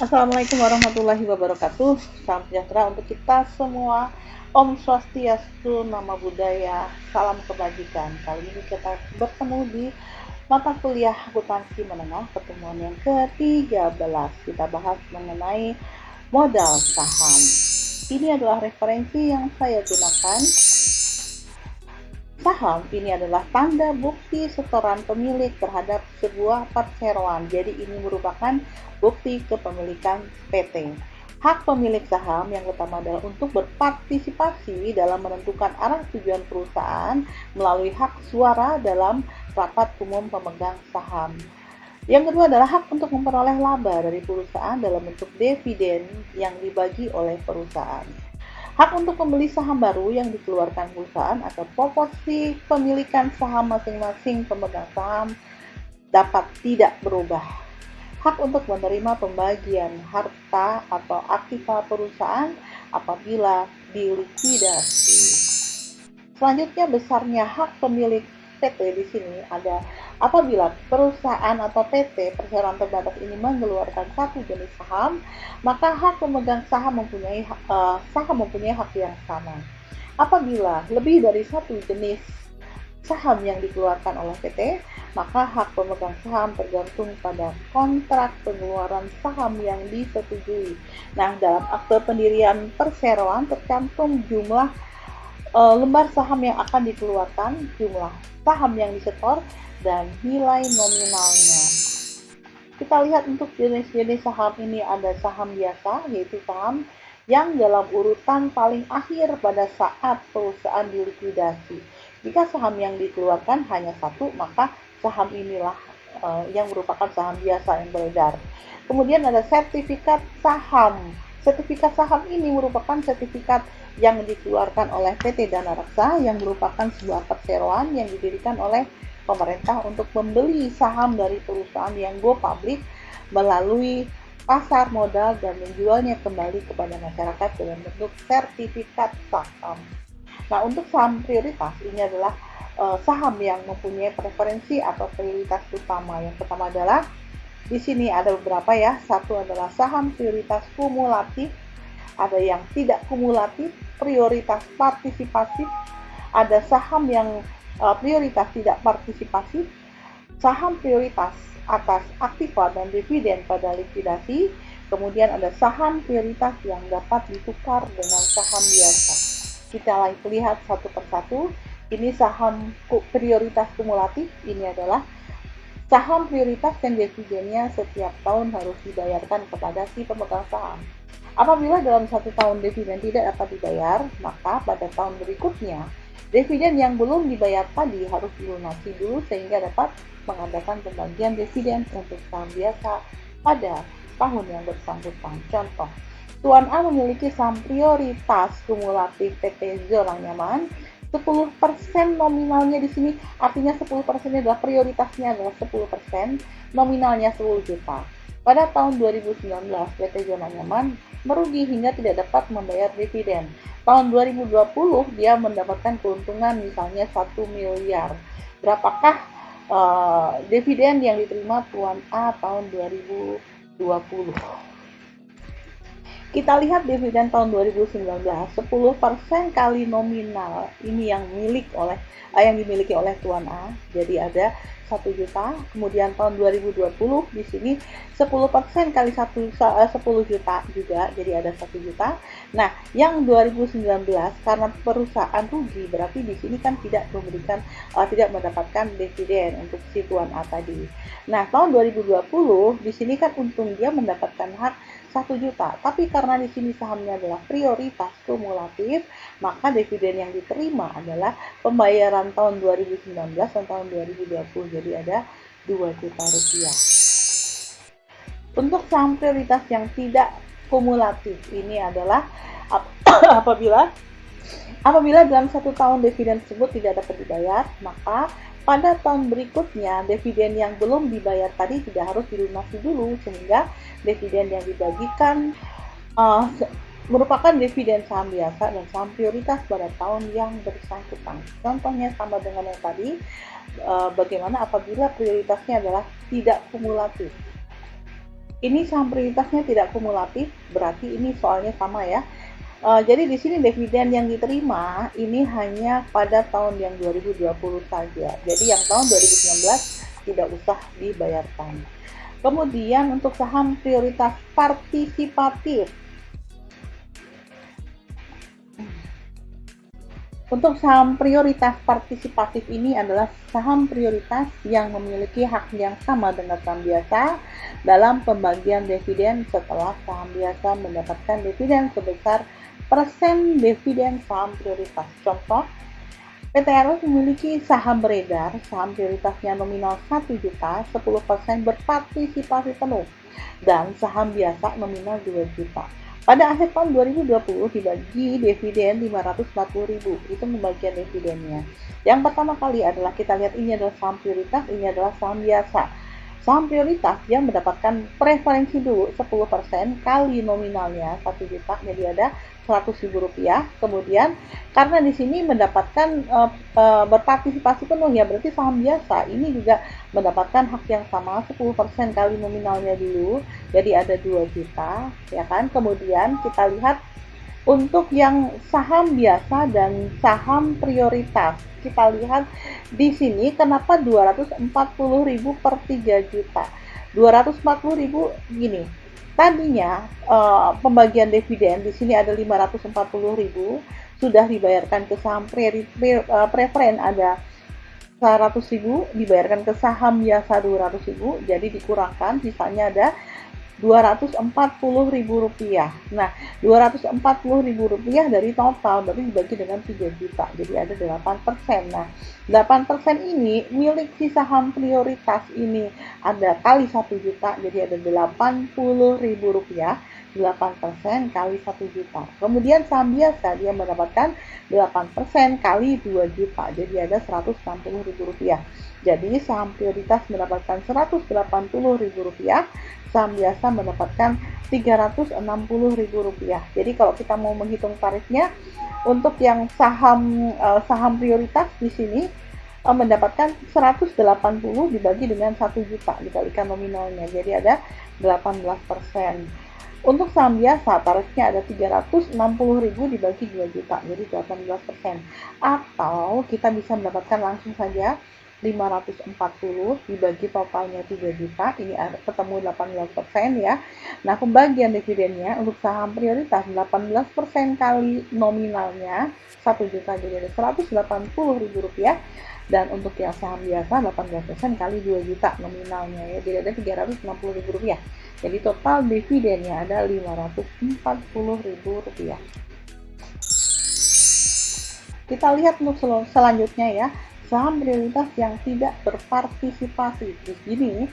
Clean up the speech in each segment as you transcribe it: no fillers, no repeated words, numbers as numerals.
Assalamualaikum warahmatullahi wabarakatuh. Salam sejahtera untuk kita semua. Om Swastiastu, Namo Buddhaya, salam kebajikan. Kali ini kita bertemu di mata kuliah akuntansi menengah pertemuan yang ke-13. Kita bahas mengenai modal saham. Ini adalah referensi yang saya gunakan. Saham ini adalah tanda bukti setoran pemilik terhadap sebuah perseroan. Jadi ini merupakan bukti kepemilikan PT. Hak pemilik saham yang pertama adalah untuk berpartisipasi dalam menentukan arah tujuan perusahaan melalui hak suara dalam rapat umum pemegang saham. Yang kedua adalah hak untuk memperoleh laba dari perusahaan dalam bentuk dividen yang dibagi oleh perusahaan. Hak untuk membeli saham baru yang dikeluarkan perusahaan atau proporsi pemilikan saham masing-masing pemegang saham dapat tidak berubah. Hak untuk menerima pembagian harta atau aktiva perusahaan apabila dilikuidasi. Selanjutnya besarnya hak pemilik PT di sini ada apabila perusahaan atau PT perseroan terbatas ini mengeluarkan satu jenis saham, maka hak pemegang saham mempunyai hak yang sama. Apabila lebih dari satu jenis saham yang dikeluarkan oleh PT, maka hak pemegang saham tergantung pada kontrak pengeluaran saham yang disetujui. Nah, dalam akte pendirian perseroan tercantum jumlah lembar saham yang akan dikeluarkan, jumlah saham yang disetor, dan nilai nominalnya. Kita lihat untuk jenis-jenis saham ini ada saham biasa, yaitu saham yang dalam urutan paling akhir pada saat perusahaan dilikuidasi. Jika saham yang dikeluarkan hanya satu, maka saham inilah yang merupakan saham biasa yang beredar. Kemudian ada sertifikat saham. Sertifikat saham ini merupakan sertifikat yang dikeluarkan oleh PT Dana Reksa yang merupakan sebuah perseroan yang didirikan oleh pemerintah untuk membeli saham dari perusahaan yang go public melalui pasar modal dan menjualnya kembali kepada masyarakat dalam bentuk sertifikat saham. Nah, untuk saham prioritas ini adalah saham yang mempunyai preferensi atau prioritas utama. Yang pertama adalah di sini ada beberapa ya. Satu adalah saham prioritas kumulatif, ada yang tidak kumulatif, prioritas partisipatif, ada saham yang prioritas tidak partisipatif, saham prioritas atas aktiva dan dividen pada likuidasi, kemudian ada saham prioritas yang dapat ditukar dengan saham biasa. Kita lihat satu persatu. Ini saham prioritas kumulatif, ini adalah saham prioritas yang dividennya setiap tahun harus dibayarkan kepada si pemegang saham. Apabila dalam satu tahun dividen tidak dapat dibayar, maka pada tahun berikutnya dividen yang belum dibayar tadi harus dilunasi dulu sehingga dapat mengadakan pembagian dividen untuk saham biasa pada tahun yang bersangkutan. Contoh, Tuan A memiliki saham prioritas kumulatif PT Zona Nyaman 10% nominalnya di sini, artinya 10% adalah prioritasnya adalah 10%, nominalnya 10 juta. Pada tahun 2019, PT Zona Nyaman merugi hingga tidak dapat membayar dividen. Tahun 2020 dia mendapatkan keuntungan misalnya 1 miliar. Berapakah dividen yang diterima Tuan A tahun 2020? Kita lihat dividen tahun 2019, 10% kali nominal ini yang dimiliki oleh Tuan A. Jadi ada 1 juta. Kemudian tahun 2020 di sini 10% kali 10 juta juga, jadi ada 1 juta. Nah, yang 2019 karena perusahaan rugi, berarti di sini kan tidak mendapatkan dividen untuk si Tuan A tadi. Nah, tahun 2020 di sini kan untung dia mendapatkan hak 1 juta, tapi karena di sini sahamnya adalah prioritas kumulatif, maka dividen yang diterima adalah pembayaran tahun 2019 dan tahun 2020, jadi ada 2 juta rupiah. Untuk saham prioritas yang tidak kumulatif ini adalah apabila dalam satu tahun dividen tersebut tidak dapat dibayar, maka pada tahun berikutnya dividen yang belum dibayar tadi tidak harus dilunasi dulu sehingga dividen yang dibagikan merupakan dividen saham biasa dan saham prioritas pada tahun yang bersangkutan. Contohnya sama dengan yang tadi, bagaimana apabila prioritasnya adalah tidak kumulatif. Ini saham prioritasnya tidak kumulatif, berarti ini soalnya sama ya. Jadi di sini dividen yang diterima ini hanya pada tahun yang 2020 saja. Jadi yang tahun 2019 tidak usah dibayarkan. Kemudian untuk saham prioritas partisipatif. Untuk saham prioritas partisipatif ini adalah saham prioritas yang memiliki hak yang sama dengan saham biasa dalam pembagian dividen setelah saham biasa mendapatkan dividen sebesar persen dividen saham prioritas. Contoh, PTRS memiliki saham beredar, saham prioritasnya nominal 1 juta, 10% berpartisipasi penuh, dan saham biasa nominal 2 juta. Pada akhir tahun 2020 dibagi dividen 540.000, itu pembagian dividennya. Yang pertama kali adalah kita lihat ini adalah saham prioritas, ini adalah saham biasa. Saham prioritas dia mendapatkan preferensi dulu 10% kali nominalnya 1 juta, jadi ada 100.000 rupiah. Kemudian karena di sini mendapatkan berpartisipasi penuh ya, berarti saham biasa ini juga mendapatkan hak yang sama 10% kali nominalnya dulu, jadi ada 2 juta ya kan. Kemudian kita lihat untuk yang saham biasa dan saham prioritas, kita lihat di sini kenapa 240.000 per 3 juta. 240.000 gini. Tadinya pembagian dividen di sini ada 540.000 sudah dibayarkan ke saham preferen ada 100.000, dibayarkan ke saham biasa 200.000, jadi dikurangkan sisanya ada 240.000 rupiah. Nah, 240.000 rupiah dari total berarti dibagi dengan 3 juta, jadi ada 8%. Nah, 8% ini milik si saham prioritas ini ada kali 1 juta, jadi ada 80.000 rupiah. 8% kali 1 juta. Kemudian saham biasa dia mendapatkan 8% kali 2 juta, jadi ada 160.000 rupiah. Jadi saham prioritas mendapatkan 180.000 rupiah, saham biasa mendapatkan 360.000 rupiah. Jadi kalau kita mau menghitung tarifnya, untuk yang saham prioritas di sini mendapatkan 180 dibagi dengan 1 juta dikalikan nominalnya, jadi ada 18%. Untuk saham biasa tarifnya ada 360.000 dibagi 2 juta, jadi 18%. Atau kita bisa mendapatkan langsung saja 540 dibagi totalnya 3 juta, ini ketemu 18% ya. Nah, pembagian dividennya untuk saham prioritas 18% kali nominalnya 1 juta, jadi ada 180.000 rupiah. Dan untuk yang saham biasa 18% kali 2 juta nominalnya ya, jadi ada 360.000 rupiah. Jadi total dividennya ada 540.000 rupiah. Kita lihat untuk selanjutnya ya, saham prioritas yang tidak berpartisipasi. Di sini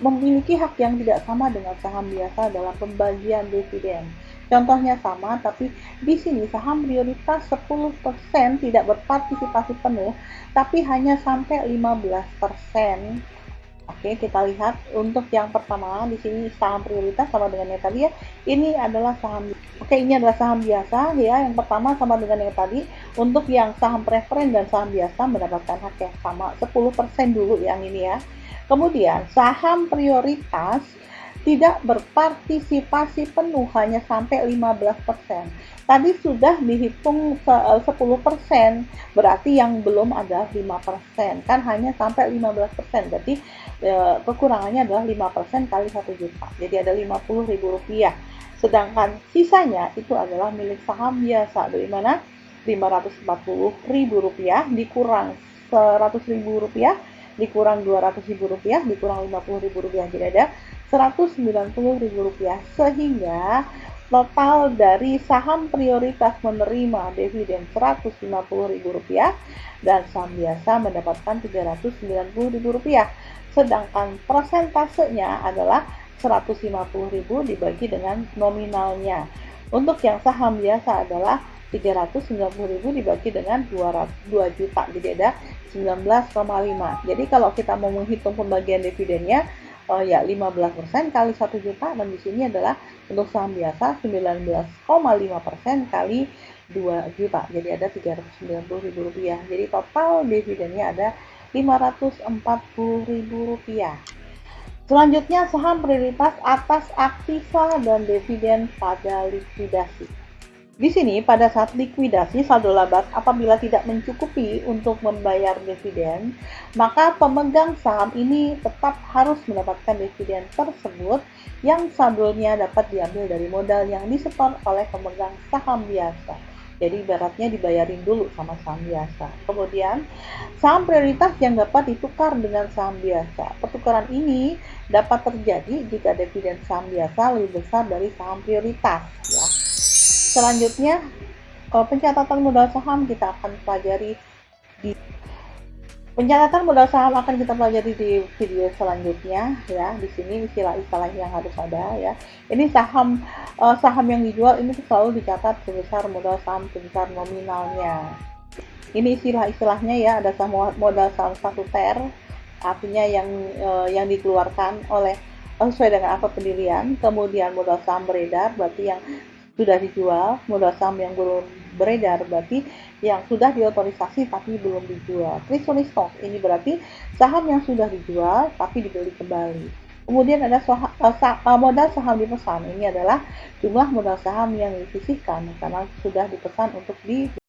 memiliki hak yang tidak sama dengan saham biasa dalam pembagian dividen. Contohnya sama, tapi di sini saham prioritas 10% tidak berpartisipasi penuh, tapi hanya sampai 15%. Oke, kita lihat untuk yang pertama di sini saham prioritas sama dengan yang tadi ya. Ini adalah saham. Oke, ini adalah saham biasa ya. Yang pertama sama dengan yang tadi. Untuk yang saham preferen dan saham biasa mendapatkan hak yang sama 10% dulu yang ini ya. Kemudian saham prioritas tidak berpartisipasi penuh hanya sampai 15%. Tadi sudah dihitung 10%, berarti yang belum ada 5%, kan hanya sampai 15%, berarti kekurangannya adalah 5% kali 1 juta, jadi ada 50.000 rupiah. Sedangkan sisanya itu adalah milik saham biasa, dari mana 540.000 rupiah dikurang 100.000 rupiah, dikurang 200.000 rupiah, dikurang 50.000 rupiah, jadi ada 190.000 rupiah, sehingga total dari saham prioritas menerima dividen 150.000 rupiah dan saham biasa mendapatkan 390.000 rupiah. Sedangkan persentasenya adalah 150.000 dibagi dengan nominalnya. Untuk yang saham biasa adalah 390.000 dibagi dengan 2 juta, jadi ada 19,5. Jadi kalau kita mau menghitung pembagian dividennya, ya 15% kali 1 juta, dan di sini adalah untuk saham biasa 19,5% kali 2 juta, jadi ada 390.000 rupiah. Jadi total dividennya ada 540.000 rupiah. Selanjutnya, saham prioritas atas aktiva dan dividen pada likuidasi. Di sini, pada saat likuidasi saldo laba apabila tidak mencukupi untuk membayar dividen, maka pemegang saham ini tetap harus mendapatkan dividen tersebut yang saldonya dapat diambil dari modal yang disetor oleh pemegang saham biasa. Jadi ibaratnya dibayarin dulu sama saham biasa. Kemudian saham prioritas yang dapat ditukar dengan saham biasa. Pertukaran ini dapat terjadi jika dividen saham biasa lebih besar dari saham prioritas, ya. Selanjutnya, pencatatan modal saham kita akan pelajari di pencatatan modal saham akan kita pelajari di video selanjutnya, ya. Di sini istilah-istilah yang harus ada, ya. Ini saham yang dijual ini selalu dicatat sebesar modal saham sebesar nominalnya. Ini istilah-istilahnya, ya. Ada modal saham 1 TER, artinya yang dikeluarkan oleh sesuai dengan akte pendirian. Kemudian modal saham beredar berarti yang sudah dijual, modal saham yang belum beredar berarti yang sudah diotorisasi tapi belum dijual. Treasury stock ini berarti saham yang sudah dijual tapi dibeli kembali. Kemudian ada modal saham dipesan. Ini adalah jumlah modal saham yang disisihkan karena sudah dipesan untuk